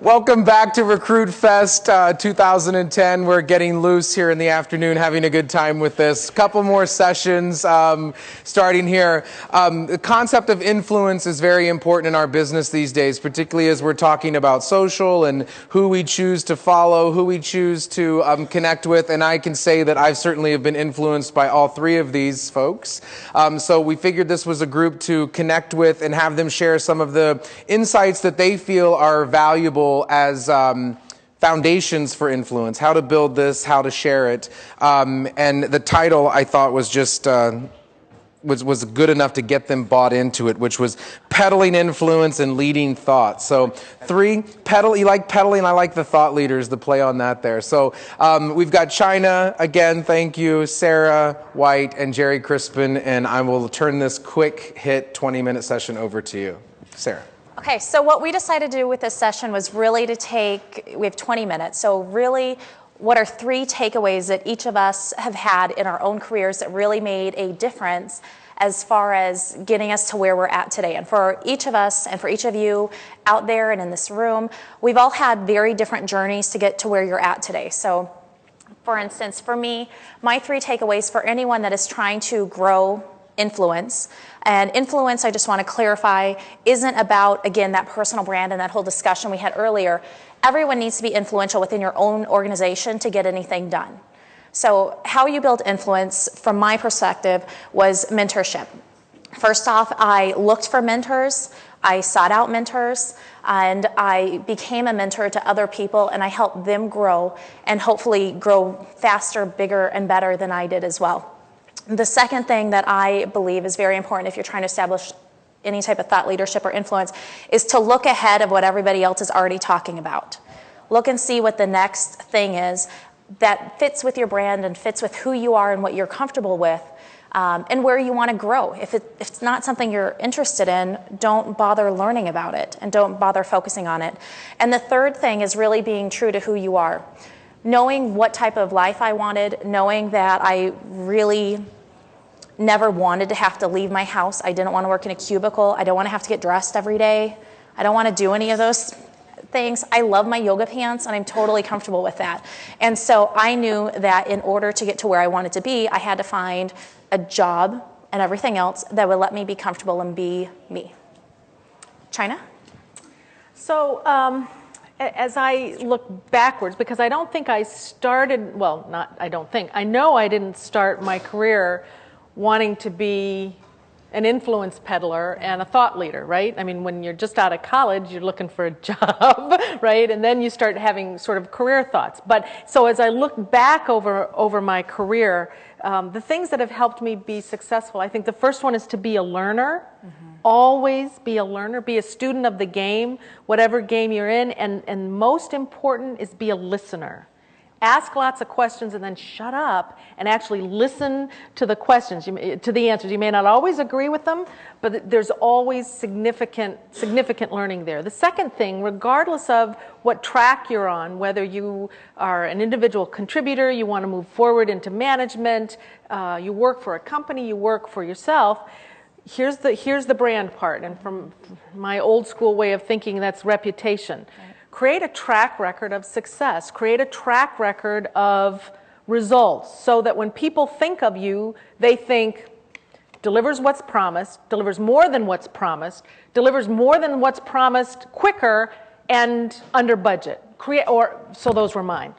Welcome back to RecruitFest 2010. We're getting loose here in the afternoon, having a good time with this. Couple more sessions starting here. The concept of influence is very important in our business these days, particularly as we're talking about social and who we choose to follow, who we choose to connect with. And I can say that I've certainly have been influenced by all three of these folks. So we figured this was a group to connect with and have them share some of the insights that they feel are valuable as foundations for influence, how to build this, how to share it. And the title I thought was just was good enough to get them bought into it, which was Peddling Influence and Leading Thought. So you like peddling, I like the thought leaders, the play on that there. So we've got China, again, thank you, Sarah White, and Gerry Crispin, and I will turn this quick hit 20-minute session over to you. Sarah. Okay, so what we decided to do with this session was really we have 20 minutes, so really what are three takeaways that each of us have had in our own careers that really made a difference as far as getting us to where we're at today. And for each of us and for each of you out there and in this room, we've all had very different journeys to get to where you're at today. So for instance, for me, my three takeaways for anyone that is trying to grow influence. And influence, I just want to clarify, isn't about, again, that personal brand and that whole discussion we had earlier. Everyone needs to be influential within your own organization to get anything done. So how you build influence, from my perspective, was mentorship. First off, I looked for mentors, I sought out mentors, and I became a mentor to other people, and I helped them grow and hopefully grow faster, bigger, and better than I did as well. The second thing that I believe is very important if you're trying to establish any type of thought leadership or influence is to look ahead of what everybody else is already talking about. Look and see what the next thing is that fits with your brand and fits with who you are and what you're comfortable with, and where you want to grow. If it's not something you're interested in, don't bother learning about it and don't bother focusing on it. And the third thing is really being true to who you are. Knowing what type of life I wanted, knowing that I really never wanted to have to leave my house. I didn't want to work in a cubicle. I don't want to have to get dressed every day. I don't want to do any of those things. I love my yoga pants, and I'm totally comfortable with that. And so I knew that in order to get to where I wanted to be, I had to find a job and everything else that would let me be comfortable and be me. China? So, as I look backwards, because I don't think I started, well, not I don't think, I know I didn't start my career wanting to be an influence peddler and a thought leader, right? I mean, when you're just out of college, you're looking for a job, right? And then you start having sort of career thoughts. But so as I look back over my career, the things that have helped me be successful, I think the first one is to be a learner. Mm-hmm. Always be a learner, be a student of the game, whatever game you're in, and most important is be a listener. Ask lots of questions and then shut up and actually listen to the questions, to the answers. You may not always agree with them, but there's always significant learning there. The second thing, regardless of what track you're on, whether you are an individual contributor, you want to move forward into management, you work for a company, you work for yourself, here's the brand part. And from my old school way of thinking, that's reputation. Right. Create a track record of success. Create a track record of results so that when people think of you, they think delivers what's promised, delivers more than what's promised, delivers more than what's promised quicker and under budget. So those were mine.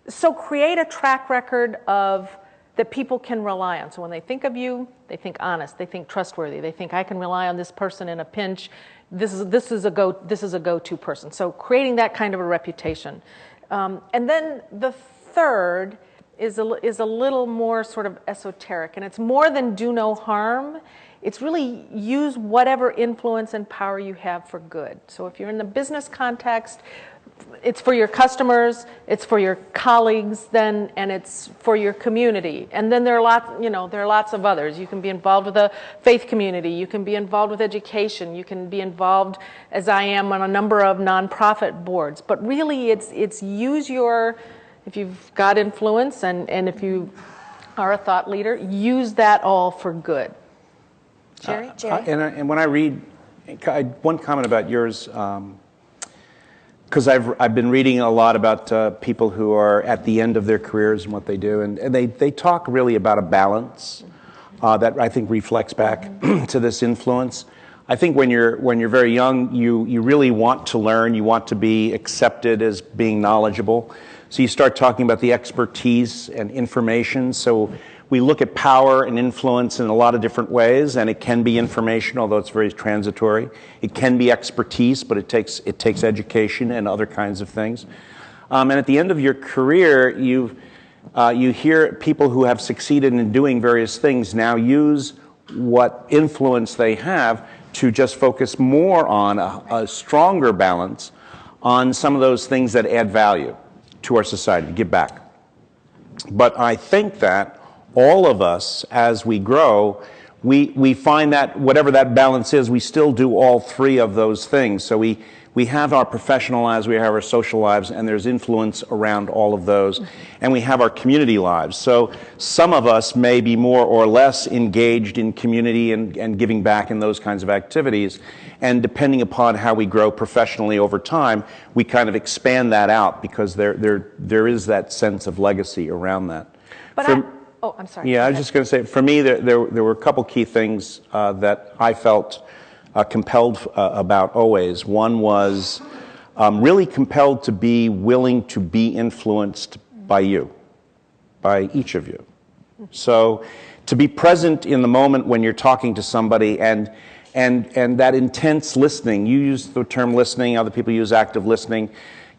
So create a track record that people can rely on. So when they think of you, they think honest, they think trustworthy, they think I can rely on this person in a pinch. This is a go-to person. So creating that kind of a reputation. And then the third is a little more sort of esoteric, and it's more than do no harm. It's really use whatever influence and power you have for good. So if you're in the business context, it's for your customers, it's for your colleagues, and it's for your community. And then there are lots of others. You can be involved with a faith community, you can be involved with education, you can be involved, as I am, on a number of nonprofit boards. But really it's use if you've got influence and if you are a thought leader, use that all for good. Gerry? And when I read, one comment about yours, because I've been reading a lot about people who are at the end of their careers and what they do, and they talk really about a balance that I think reflects back to this influence. I think when you're very young, you really want to learn, you want to be accepted as being knowledgeable. So you start talking about the expertise and information. So we look at power and influence in a lot of different ways, and it can be information, although it's very transitory. It can be expertise, but it takes education and other kinds of things. And at the end of your career, you hear people who have succeeded in doing various things now use what influence they have to just focus more on a stronger balance on some of those things that add value to our society, to give back. But I think that all of us, as we grow, we find that whatever that balance is, we still do all three of those things. So we have our professional lives, we have our social lives, and there's influence around all of those. And we have our community lives. So some of us may be more or less engaged in community and giving back in those kinds of activities. And depending upon how we grow professionally over time, we kind of expand that out because there is that sense of legacy around that. But I'm sorry. Yeah, I was just going to say, for me, there were a couple key things that I felt compelled about always. One was really compelled to be willing to be influenced by you, by each of you. So to be present in the moment when you're talking to somebody and that intense listening. You use the term listening, other people use active listening.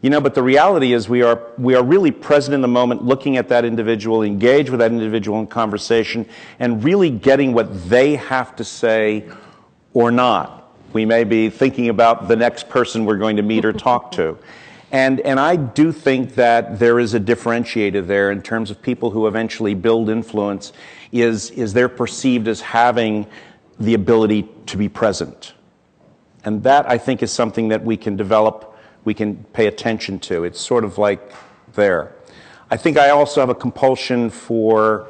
You know, but the reality is we are really present in the moment, looking at that individual, engage with that individual in conversation, and really getting what they have to say or not. We may be thinking about the next person we're going to meet or talk to. And I do think that there is a differentiator there in terms of people who eventually build influence is they're perceived as having the ability to be present. And that, I think, is something that we can develop, we can pay attention to. It's sort of like there. I think I also have a compulsion for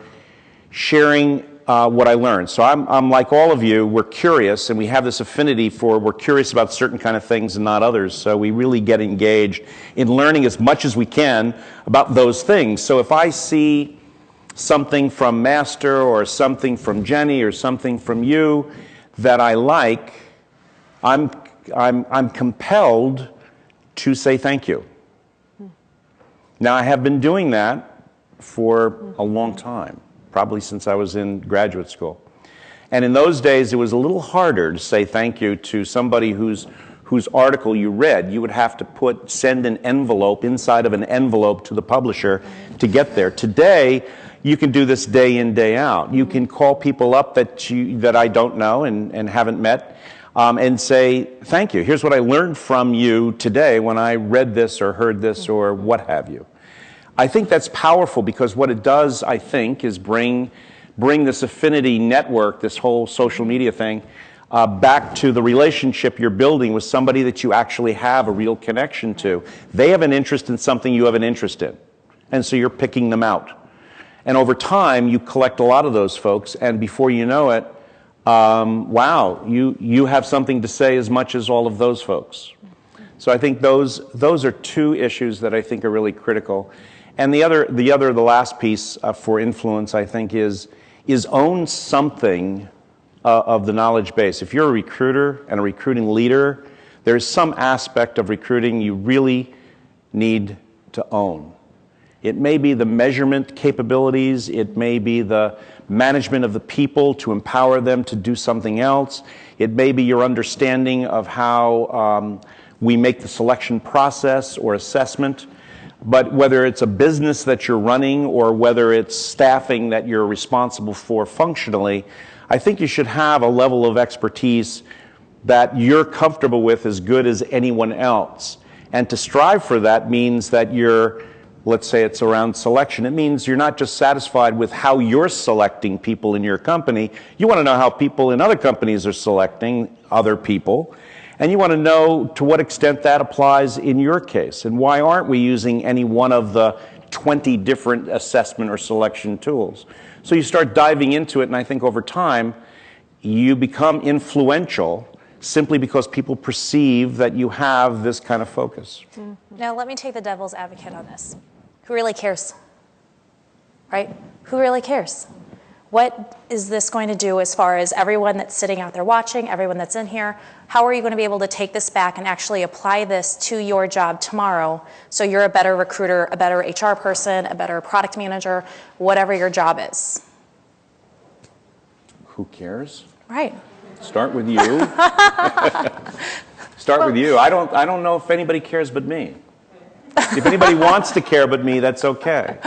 sharing what I learned. So I'm like all of you, we're curious, and we have this affinity we're curious about certain kind of things and not others. So we really get engaged in learning as much as we can about those things. So if I see something from Master or something from Jenny or something from you that I like, I'm compelled to say thank you. Now, I have been doing that for a long time, probably since I was in graduate school. And in those days, it was a little harder to say thank you to somebody whose article you read. You would have to send an envelope inside of an envelope to the publisher to get there. Today, you can do this day in, day out. You can call people up that I don't know and haven't met and say, thank you. Here's what I learned from you today when I read this or heard this or what have you. I think that's powerful because what it does, I think, is bring this affinity network, this whole social media thing, back to the relationship you're building with somebody that you actually have a real connection to. They have an interest in something you have an interest in, and so you're picking them out. And over time, you collect a lot of those folks, and before you know it, wow, you have something to say as much as all of those folks. So I think those are two issues that I think are really critical. And the last piece for influence, I think, is own something of the knowledge base. If you're a recruiter and a recruiting leader, there's some aspect of recruiting you really need to own. It may be the measurement capabilities, it may be the management of the people to empower them to do something else, it may be your understanding of how we make the selection process or assessment. But whether it's a business that you're running or whether it's staffing that you're responsible for functionally, I think you should have a level of expertise that you're comfortable with as good as anyone else. And to strive for that means that let's say it's around selection, it means you're not just satisfied with how you're selecting people in your company. You want to know how people in other companies are selecting other people. And you want to know to what extent that applies in your case. And why aren't we using any one of the 20 different assessment or selection tools? So you start diving into it, and I think over time, you become influential simply because people perceive that you have this kind of focus. Now, let me take the devil's advocate on this. Who really cares? Right? Who really cares? What is this going to do as far as everyone that's sitting out there watching, everyone that's in here? How are you going to be able to take this back and actually apply this to your job tomorrow so you're a better recruiter, a better HR person, a better product manager, whatever your job is? Who cares? Right. Start with you. Start with you. I don't know if anybody cares but me. If anybody wants to care but me, that's okay.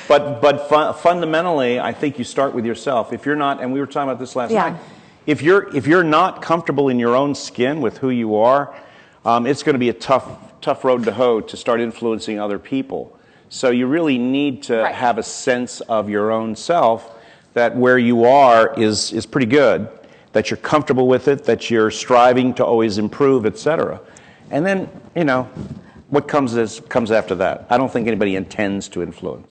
But fundamentally, I think you start with yourself. If you're not, and we were talking about this last night, if you're not comfortable in your own skin with who you are, it's going to be a tough road to hoe to start influencing other people. So you really need to have a sense of your own self, that where you are is pretty good, that you're comfortable with it, that you're striving to always improve, etc. And then, what comes after that. I don't think anybody intends to influence.